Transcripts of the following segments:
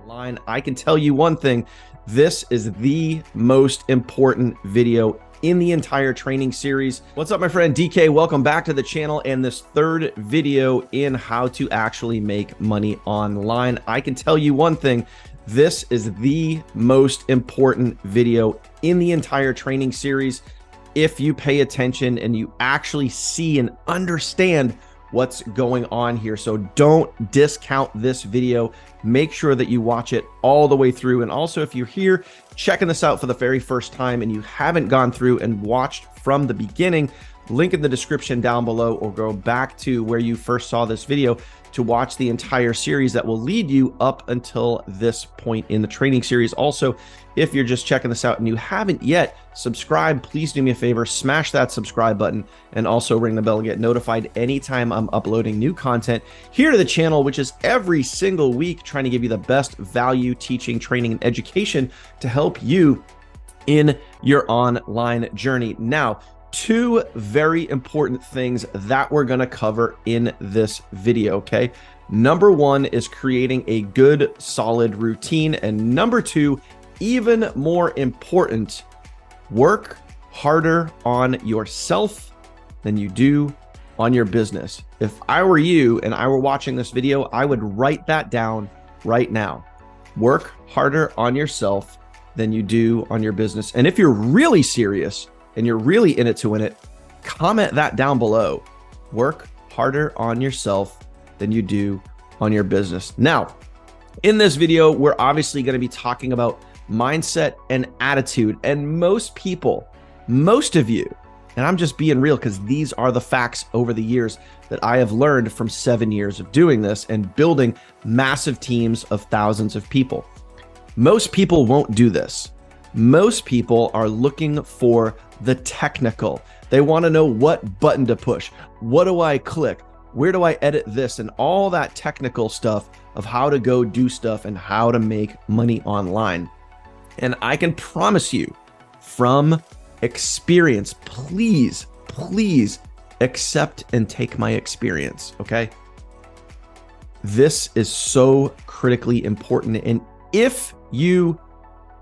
online, I can tell you one thing. This is the most important video in the entire training series. What's up, my friend? DK, welcome back to the channel and this third video in how to actually make money online. I can tell you one thing. This is the most important video in the entire training series. If you pay attention and you actually see and understand what's going on here. So don't discount this video. Make sure that you watch it all the way through. And also, if you're here checking this out for the very first time and you haven't gone through and watched from the beginning, link in the description down below, or go back to where you first saw this video to watch the entire series that will lead you up until this point in the training series. Also, if you're just checking this out and you haven't yet subscribed, please do me a favor, smash that subscribe button and also ring the bell to get notified anytime I'm uploading new content here to the channel, which is every single week trying to give you the best value teaching, training, and education to help you in your online journey. Now, two very important things that we're going to cover in this video, okay? Number one is creating a good, solid routine. And number two, even more important, work harder on yourself than you do on your business. If I were you and I were watching this video, I would write that down right now. Work harder on yourself than you do on your business. And if you're really serious and you're really in it to win it, comment that down below. Work harder on yourself than you do on your business. Now, in this video, we're obviously going to be talking about mindset and attitude. And most people, most of you, and I'm just being real because these are the facts over the years that I have learned from 7 years of doing this and building massive teams of thousands of people. Most people won't do this. Most people are looking for the technical. They want to know what button to push. What do I click? Where do I edit this? And all that technical stuff of how to go do stuff and how to make money online. And I can promise you from experience, please accept and take my experience, okay? This is so critically important. And if you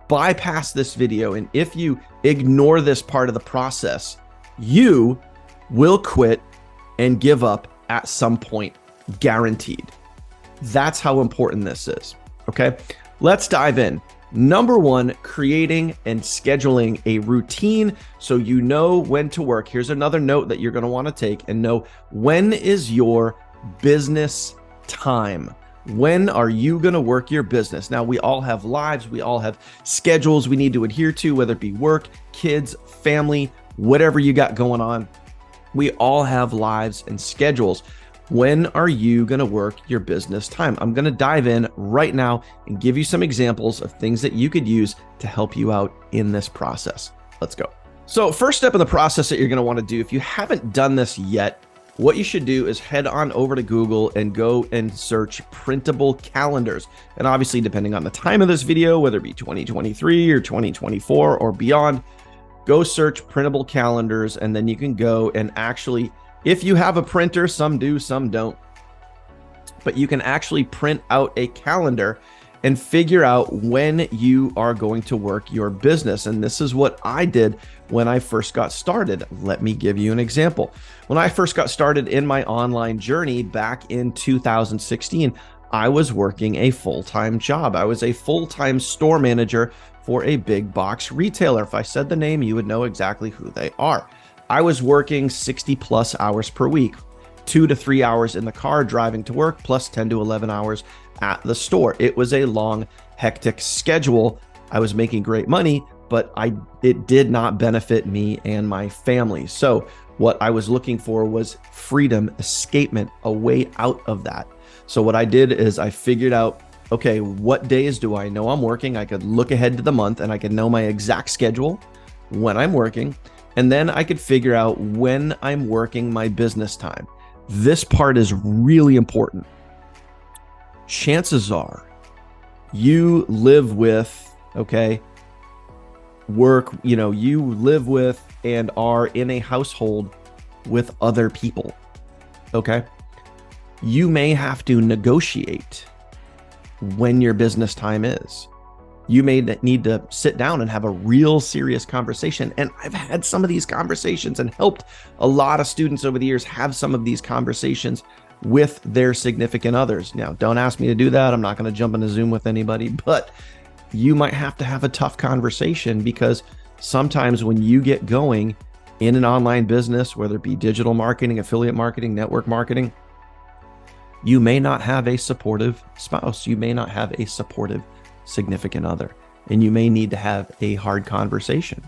bypass this video and if you ignore this part of the process, you will quit and give up at some point, guaranteed. That's how important this is, okay? Let's dive in. Number one, creating and scheduling a routine so you know when to work. Here's another note that you're going to want to take and know: when is your business time? When are you going to work your business? Now, we all have lives. We all have schedules we need to adhere to, whether it be work, kids, family, whatever you got going on. We all have lives and schedules. When are you going to work your business time? I'm going to dive in right now and give you some examples of things that you could use to help you out in this process. Let's go. So first step in the process that you're going to want to do, if you haven't done this yet, what you should do is head on over to Google and go and search printable calendars. And obviously, depending on the time of this video, whether it be 2023 or 2024 or beyond, go search printable calendars. And then you can go and actually, if you have a printer, some do, some don't, but you can actually print out a calendar and figure out when you are going to work your business. And this is what I did when I first got started. Let me give you an example. When I first got started in my online journey back in 2016, I was working a full-time job. I was a full-time store manager for a big box retailer. If I said the name, you would know exactly who they are. I was working 60 plus hours per week, 2 to 3 hours in the car driving to work, plus 10 to 11 hours at the store. It was a long, hectic schedule. I was making great money, but it did not benefit me and my family. So what I was looking for was freedom, escapement, a way out of that. So what I did is I figured out, okay, what days do I know I'm working? I could look ahead to the month and I could know my exact schedule when I'm working. And then I could figure out when I'm working my business time. This part is really important. Chances are you live with, okay, work, you live with and are in a household with other people, okay? You may have to negotiate when your business time is. You may need to sit down and have a real serious conversation. And I've had some of these conversations and helped a lot of students over the years have some of these conversations with their significant others. Now, don't ask me to do that. I'm not going to jump into Zoom with anybody, but you might have to have a tough conversation, because sometimes when you get going in an online business, whether it be digital marketing, affiliate marketing, network marketing, you may not have a supportive spouse. You may not have a supportive significant other, and you may need to have a hard conversation.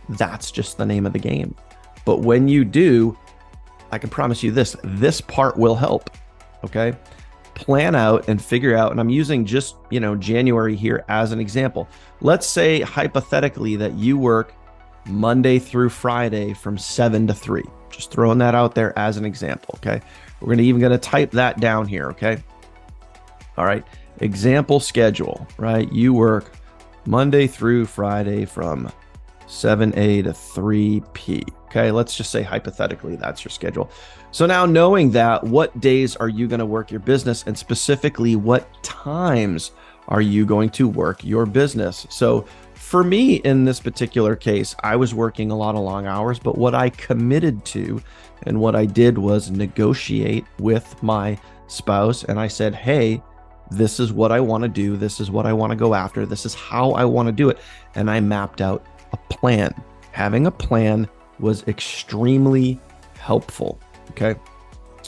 That's just the name of the game. But when you do, I can promise you this part will help. Okay. Plan out and figure out, and I'm using just, January here as an example. Let's say hypothetically that you work Monday through Friday from 7 to 3. Just throwing that out there as an example. Okay. We're even going to type that down here. Okay. All right. Example schedule, right? You work Monday through Friday from 7 a to 3 p. Okay, let's just say hypothetically that's your schedule. So now, knowing that, what days are you going to work your business, and specifically what times are you going to work your business? So for me in this particular case, I was working a lot of long hours, but what I committed to and what I did was negotiate with my spouse, and I said, hey, this is what I want to do. This is what I want to go after. This is how I want to do it. And I mapped out a plan. Having a plan was extremely helpful. Okay.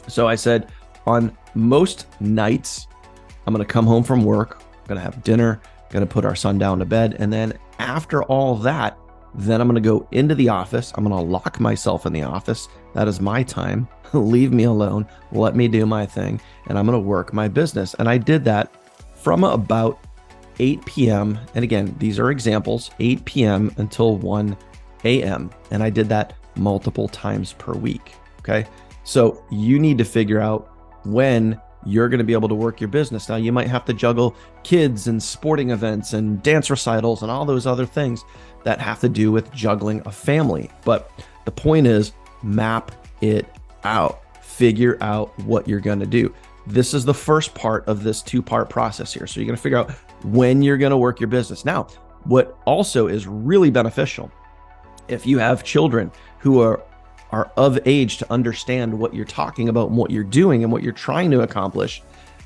So I said, on most nights, I'm going to come home from work, I'm going to have dinner, going to put our son down to bed. And then after all that, then I'm going to go into the office. I'm going to lock myself in the office. That is my time. Leave me alone. Let me do my thing. And I'm going to work my business. And I did that from about 8 p.m. And again, these are examples, 8 p.m. until 1 a.m. And I did that multiple times per week. Okay. So you need to figure out when you're going to be able to work your business. Now, you might have to juggle kids and sporting events and dance recitals and all those other things that have to do with juggling a family. But the point is, map it out. Figure out what you're going to do. This is the first part of this two-part process here. So you're going to figure out when you're going to work your business. Now, what also is really beneficial, if you have children who are of age to understand what you're talking about and what you're doing and what you're trying to accomplish,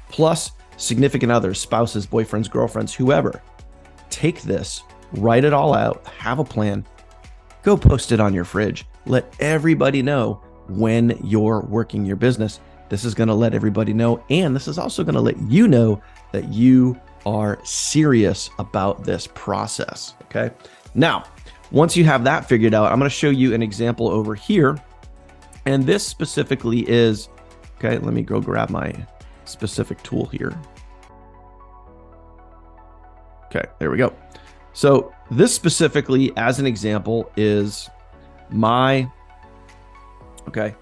plus significant others, spouses, boyfriends, girlfriends, whoever, take this, write it all out, have a plan, go post it on your fridge. Let everybody know when you're working your business. This is going to let everybody know. And this is also going to let you know that you are serious about this process. Okay. Now, once you have that figured out, I'm going to show you an example over here. And this specifically is, okay, let me go grab my specific tool here. Okay, there we go. So this specifically, as an example, is my day-to-day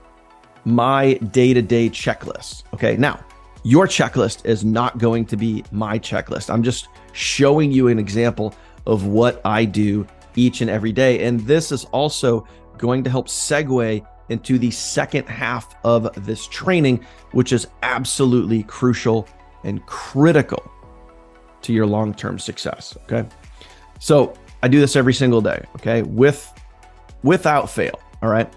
checklist. Okay, now your checklist is not going to be my checklist. I'm just showing you an example of what I do each and every day. And this is also going to help segue into the second half of this training, which is absolutely crucial and critical to your long-term success. Okay. So I do this every single day. Okay. Without fail. All right.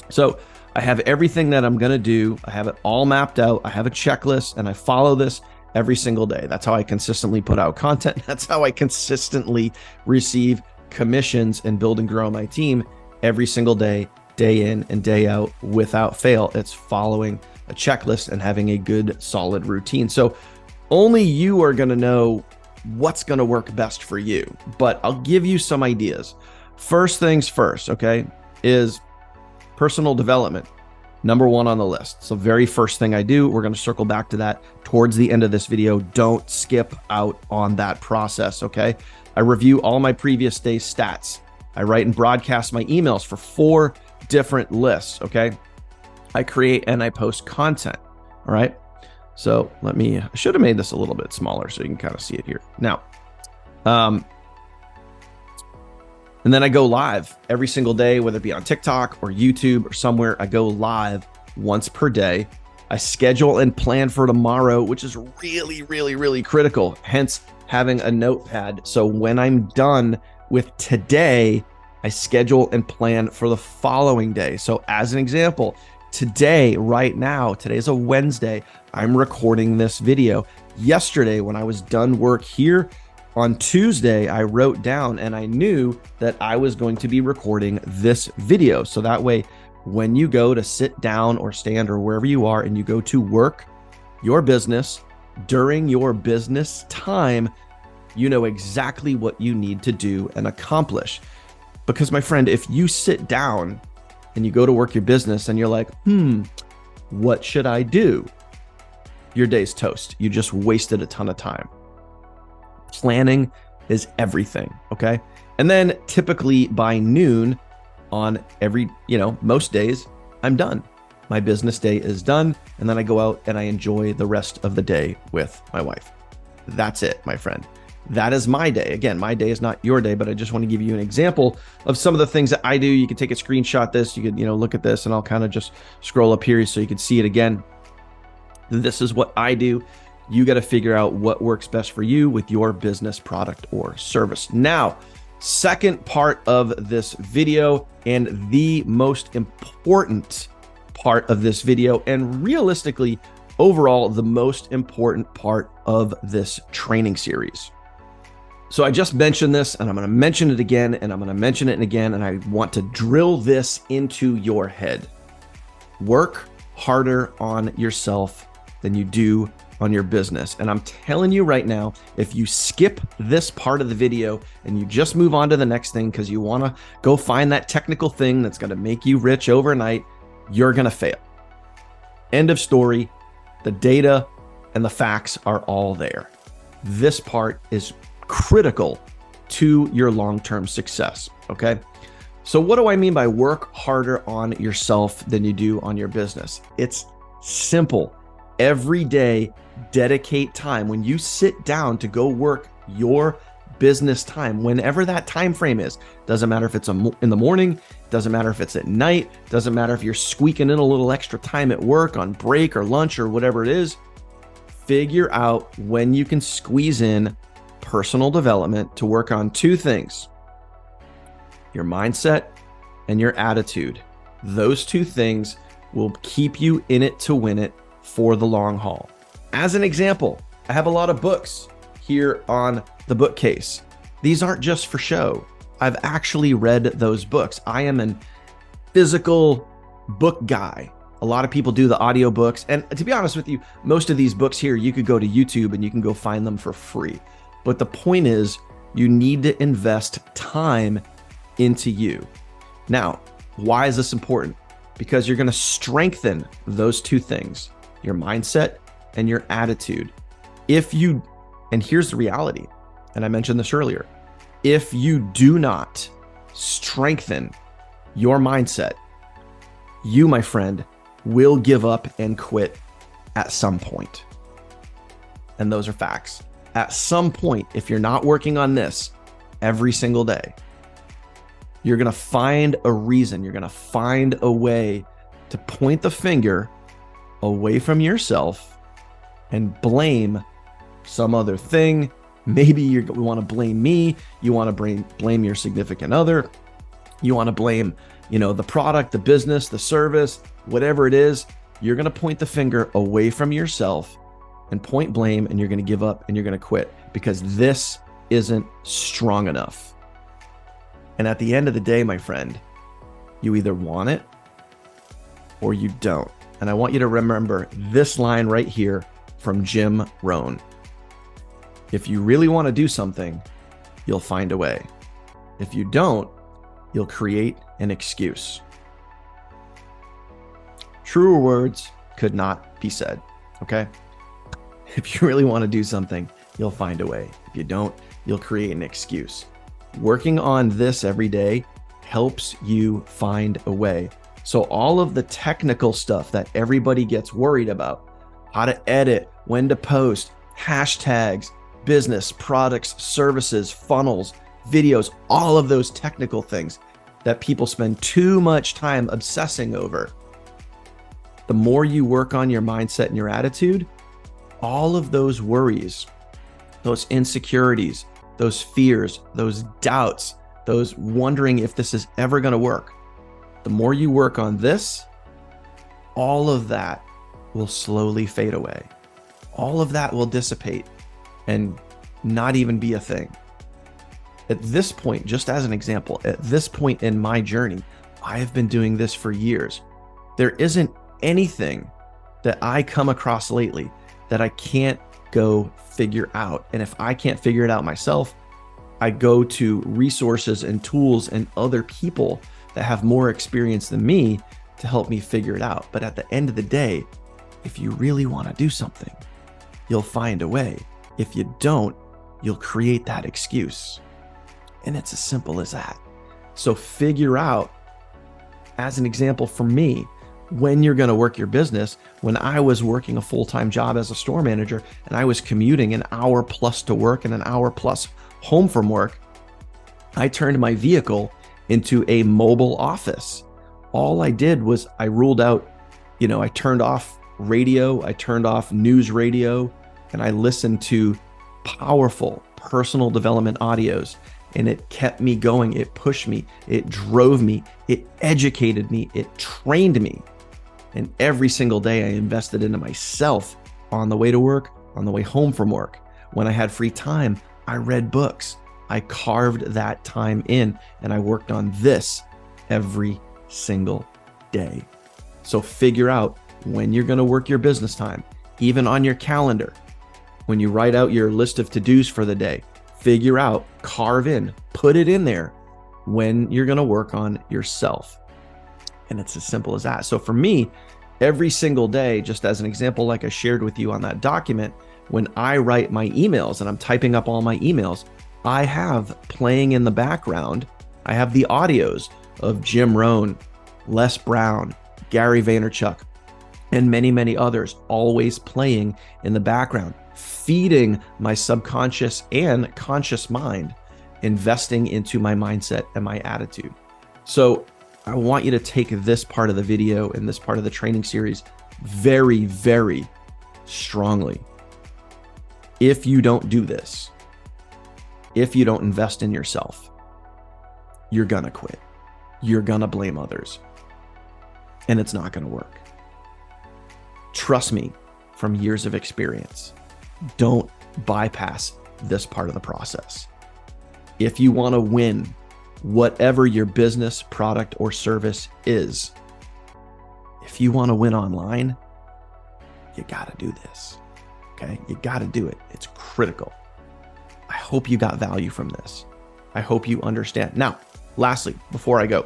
So I have everything that I'm going to do. I have it all mapped out. I have a checklist and I follow this every single day. That's how I consistently put out content. That's how I consistently receive commissions and build and grow my team every single day, day in and day out, without fail. It's following a checklist and having a good, solid routine. So only you are going to know what's going to work best for you, but I'll give you some ideas. First things first, okay, is personal development. Number one on the list. So very first thing I do, we're going to circle back to that towards the end of this video. Don't skip out on that process. Okay. I review all my previous day's stats. I write and broadcast my emails for 4 different lists. Okay. I create and I post content. All right. So I should have made this a little bit smaller so you can kind of see it here. Now, and then I go live every single day, whether it be on TikTok or YouTube or somewhere. I go live once per day I schedule and plan for tomorrow, which is really, really, really critical. Hence having a notepad. So when I'm done with today, I schedule and plan for the following day. So as an example, today, right now, today's a Wednesday, I'm recording this video. Yesterday, when I was done work here on Tuesday, I wrote down and I knew that I was going to be recording this video. So that way, when you go to sit down or stand or wherever you are and you go to work your business during your business time, you know exactly what you need to do and accomplish. Because my friend, if you sit down and you go to work your business and you're like, what should I do? Your day's toast. You just wasted a ton of time. Planning is everything, okay? And then typically by noon on every, most days, I'm done. My business day is done. And then I go out and I enjoy the rest of the day with my wife. That's it, my friend. That is my day. Again, my day is not your day, but I just want to give you an example of some of the things that I do. You can take a screenshot this, you could, look at this, and I'll kind of just scroll up here so you can see it again. This is what I do. You got to figure out what works best for you with your business, product, or service. Now, second part of this video, and the most important part of this video, and realistically, overall, the most important part of this training series. So I just mentioned this, and I'm going to mention it again, and I'm going to mention it again, and I want to drill this into your head. Work harder on yourself than you do on your business. And I'm telling you right now, if you skip this part of the video and you just move on to the next thing because you want to go find that technical thing that's going to make you rich overnight, you're going to fail. End of story. The data and the facts are all there. This part is critical to your long-term success, okay? So what do I mean by work harder on yourself than you do on your business? It's simple. Every day, dedicate time. When you sit down to go work your business time, whenever that time frame is, doesn't matter if it's in the morning, doesn't matter if it's at night, doesn't matter if you're squeaking in a little extra time at work on break or lunch or whatever it is, figure out when you can squeeze in personal development to work on two things: your mindset and your attitude. Those two things will keep you in it to win it for the long haul. As an example, I have a lot of books here on the bookcase. These aren't just for show. I've actually read those books. I am a physical book guy. A lot of people do the audiobooks. And to be honest with you, most of these books here, you could go to YouTube and you can go find them for free. But the point is, you need to invest time into you. Now, why is this important? Because you're going to strengthen those two things, your mindset and your attitude. And here's the reality, and I mentioned this earlier, if you do not strengthen your mindset, you, my friend, will give up and quit at some point. And those are facts. At some point, if you're not working on this every single day, you're going to find a reason, you're going to find a way to point the finger away from yourself and blame some other thing. Maybe you want to blame me, you want to blame your significant other, you want to blame, the product, the business, the service, whatever it is. You're going to point the finger away from yourself and point blame, and you're going to give up and you're going to quit because this isn't strong enough. And at the end of the day, my friend, you either want it or you don't. And I want you to remember this line right here from Jim Rohn. If you really want to do something, you'll find a way. If you don't, you'll create an excuse. Truer words could not be said, okay? If you really want to do something, you'll find a way. If you don't, you'll create an excuse. Working on this every day helps you find a way. So all of the technical stuff that everybody gets worried about, how to edit, when to post, hashtags, business, products, services, funnels, videos, all of those technical things that people spend too much time obsessing over. The more you work on your mindset and your attitude, all of those worries, those insecurities, those fears, those doubts, those wondering if this is ever going to work, the more you work on this, all of that will slowly fade away. All of that will dissipate and not even be a thing. At this point, just as an example, at this point in my journey, I have been doing this for years. There isn't anything that I come across lately that I can't go figure out. And if I can't figure it out myself, I go to resources and tools and other people that have more experience than me to help me figure it out. But at the end of the day, if you really want to do something, you'll find a way. If you don't, you'll create that excuse. And it's as simple as that. So figure out, as an example for me, when you're going to work your business. When I was working a full-time job as a store manager and I was commuting an hour plus to work and an hour plus home from work, I turned my vehicle into a mobile office. All I did was I ruled out, I turned off radio, I turned off news radio, and I listened to powerful personal development audios. And it kept me going. It pushed me. It drove me. It educated me. It trained me. And every single day I invested into myself on the way to work, on the way home from work. When I had free time, I read books. I carved that time in and I worked on this every single day. So figure out when you're going to work your business time, even on your calendar. When you write out your list of to-dos for the day, figure out, carve in, put it in there when you're going to work on yourself. And it's as simple as that. So for me, every single day, just as an example, like I shared with you on that document, when I write my emails and I'm typing up all my emails, I have playing in the background, I have the audios of Jim Rohn, Les Brown, Gary Vaynerchuk, and many, many others always playing in the background, feeding my subconscious and conscious mind, investing into my mindset and my attitude. So I want you to take this part of the video and this part of the training series very, very strongly. If you don't do this, if you don't invest in yourself, you're gonna quit. You're gonna blame others. And it's not gonna work. Trust me from years of experience. Don't bypass this part of the process. If you want to win whatever your business, product, or service is, if you want to win online, you got to do this. Okay? You got to do it. It's critical. I hope you got value from this. I hope you understand. Now, lastly, before I go,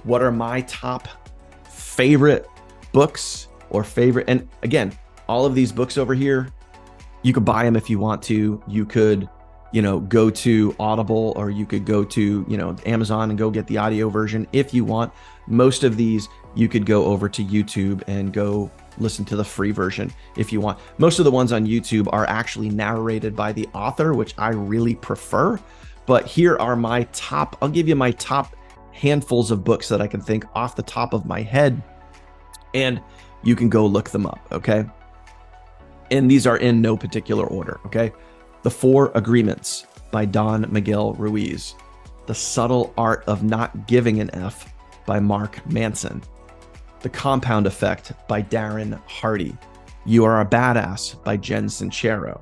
what are my top favorite books or favorite? And again, all of these books over here, you could buy them if you want to. You could, go to Audible, or you could go to, Amazon and go get the audio version if you want. Most of these, you could go over to YouTube and go listen to the free version if you want. Most of the ones on YouTube are actually narrated by the author, which I really prefer. But here are my top, I'll give you my top handfuls of books that I can think off the top of my head, and you can go look them up, okay? And these are in no particular order, okay? The 4 Agreements by Don Miguel Ruiz. The Subtle Art of Not Giving an F by Mark Manson. The Compound Effect by Darren Hardy. You Are a Badass by Jen Sincero.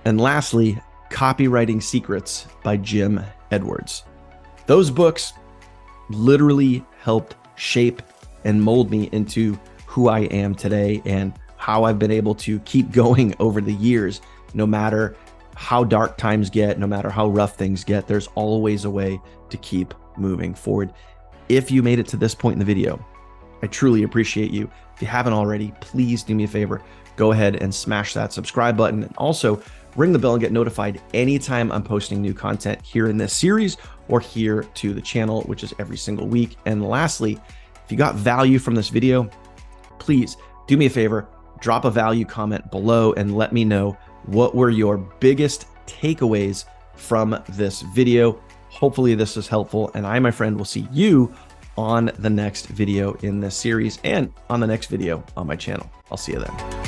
And lastly, Copywriting Secrets by Jim Edwards. Those books literally helped shape and mold me into who I am today and how I've been able to keep going over the years. No matter how dark times get, no matter how rough things get, there's always a way to keep moving forward. If you made it to this point in the video, I truly appreciate you. If you haven't already, please do me a favor. Go ahead and smash that subscribe button, and also ring the bell and get notified anytime I'm posting new content here in this series or here to the channel, which is every single week. And lastly, if you got value from this video, please do me a favor, drop a value comment below and let me know what were your biggest takeaways from this video. Hopefully this is helpful, and I, my friend, will see you on the next video in this series and on the next video on my channel. I'll see you then.